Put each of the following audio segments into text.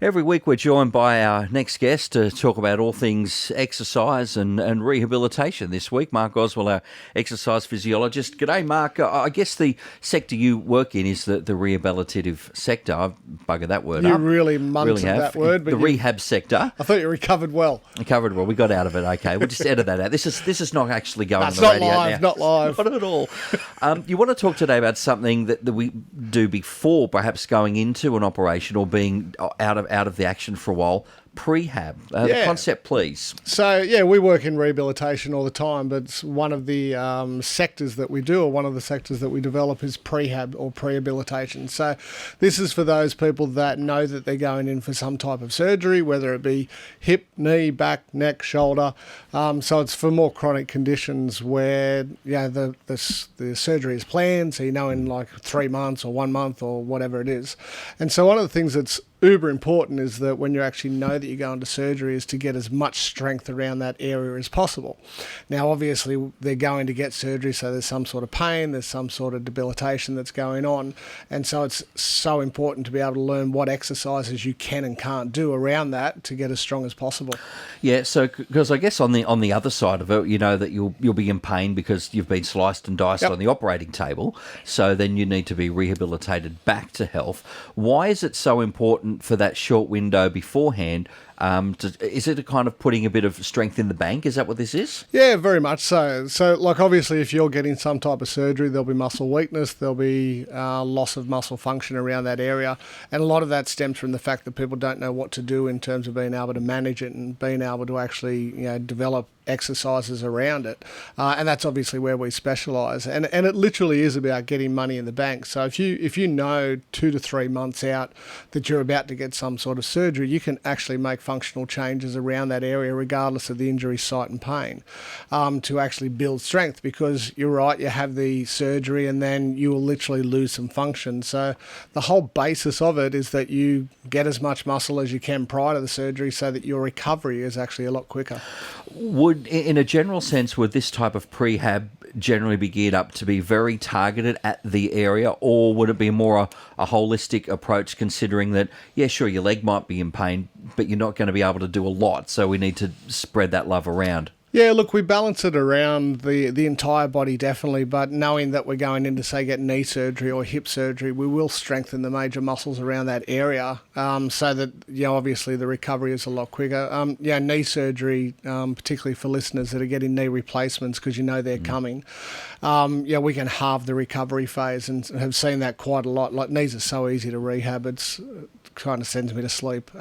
Every week we're joined by our next guest to talk about all things exercise and rehabilitation. This week, Mark Goswell, our exercise physiologist. G'day, Mark. I guess the sector you work in is the rehabilitative sector. I've buggered that word You up. really munted that word. But the rehab sector. I thought you recovered well. Recovered well. We got out of it. Okay, we'll just edit that out. This is not actually going on the not radio live, now. not live. Not at all. You want to talk today about something that we do before perhaps going into an operation or being out of the action for a while. Prehab. The concept, please. So, we work in rehabilitation all the time, but it's one of the sectors that we do, or one of the sectors that we develop, is prehab or prehabilitation. So this is for those people that know that they're going in for some type of surgery, whether it be hip, knee, back, neck, shoulder. So it's for more chronic conditions where the surgery is planned, so in like 3 months or 1 month or whatever it is. And so one of the things that's uber important is that when you actually know that you're going to surgery is to get as much strength around that area as possible. Now, obviously, they're going to get surgery, so there's some sort of pain, there's some sort of debilitation that's going on. And so it's so important to be able to learn what exercises you can and can't do around that to get as strong as possible. Yeah, so because I guess on the other side of it, you know that you'll be in pain because you've been sliced and diced on the operating table. So then you need to be rehabilitated back to health. Why is it so important for that short window beforehand? Is it a kind of putting a bit of strength in the bank? Is that what this is? Yeah, very much so. So, like, obviously, if you're getting some type of surgery, there'll be muscle weakness, there'll be loss of muscle function around that area. And a lot of that stems from the fact that people don't know what to do in terms of being able to manage it and being able to actually, develop exercises around it. And that's obviously where we specialise. And it literally is about getting money in the bank. So if you know 2 to 3 months out that you're about to get some sort of surgery, you can actually make functional changes around that area regardless of the injury site and pain, to actually build strength, because you're right, you have the surgery and then you will literally lose some function. So the whole basis of it is that you get as much muscle as you can prior to the surgery so that your recovery is actually a lot quicker. In a general sense, would this type of prehab generally be geared up to be very targeted at the area, or would it be more a holistic approach, considering that, sure, your leg might be in pain, but you're not going to be able to do a lot, so we need to spread that love around? Yeah, look, we balance it around the entire body, definitely, but knowing that we're going in to, say, get knee surgery or hip surgery, we will strengthen the major muscles around that area, so that, obviously the recovery is a lot quicker. Knee surgery, particularly for listeners that are getting knee replacements because they're coming, we can halve the recovery phase, and have seen that quite a lot. Like, knees are so easy to rehab, it kind of sends me to sleep.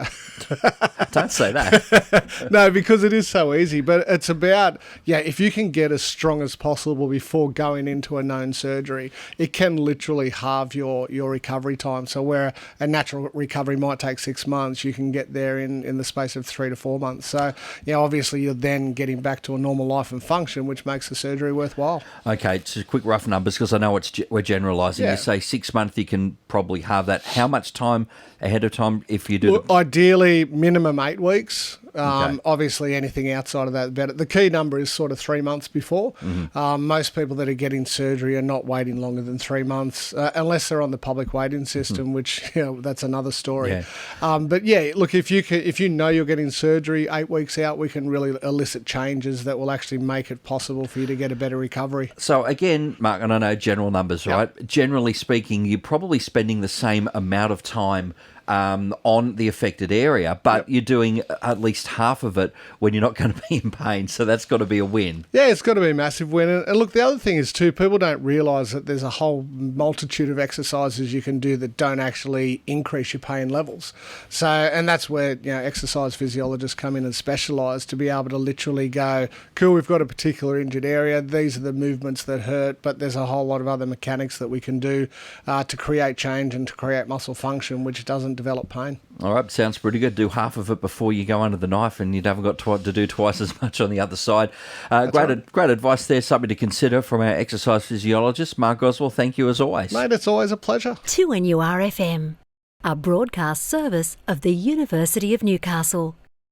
Don't say that. No, because it is so easy, but it's about, if you can get as strong as possible before going into a known surgery, it can literally halve your recovery time. So where a natural recovery might take 6 months, you can get there in the space of 3 to 4 months. So, obviously you're then getting back to a normal life and function, which makes the surgery worthwhile. Okay, just quick rough numbers, because I know we're generalising. You say 6 months, you can probably halve that. How much time ahead of time if you do? Well, ideally, minimum 8 weeks. Obviously, anything outside of that, better. The key number is sort of 3 months before. Mm-hmm. Most people that are getting surgery are not waiting longer than 3 months, unless they're on the public waiting system, which that's another story. But look, if you know you're getting surgery 8 weeks out, we can really elicit changes that will actually make it possible for you to get a better recovery. So again, Mark, and I know general numbers, right? Generally speaking, you're probably spending the same amount of time on the affected area, but you're doing at least half of it when you're not going to be in pain, so that's got to be a win. Yeah, it's got to be a massive win. And look, the other thing is too, people don't realise that there's a whole multitude of exercises you can do that don't actually increase your pain levels. So, and that's where exercise physiologists come in and specialise, to be able to literally go, cool, we've got a particular injured area, these are the movements that hurt, but there's a whole lot of other mechanics that we can do to create change and to create muscle function, which doesn't develop pain. All right, sounds pretty good. Do half of it before you go under the knife, and you haven't got to do twice as much on the other side. Great advice there, something to consider from our exercise physiologist, Mark Goswell. Thank you as always. Mate, it's always a pleasure. 2NURFM, a broadcast service of the University of Newcastle.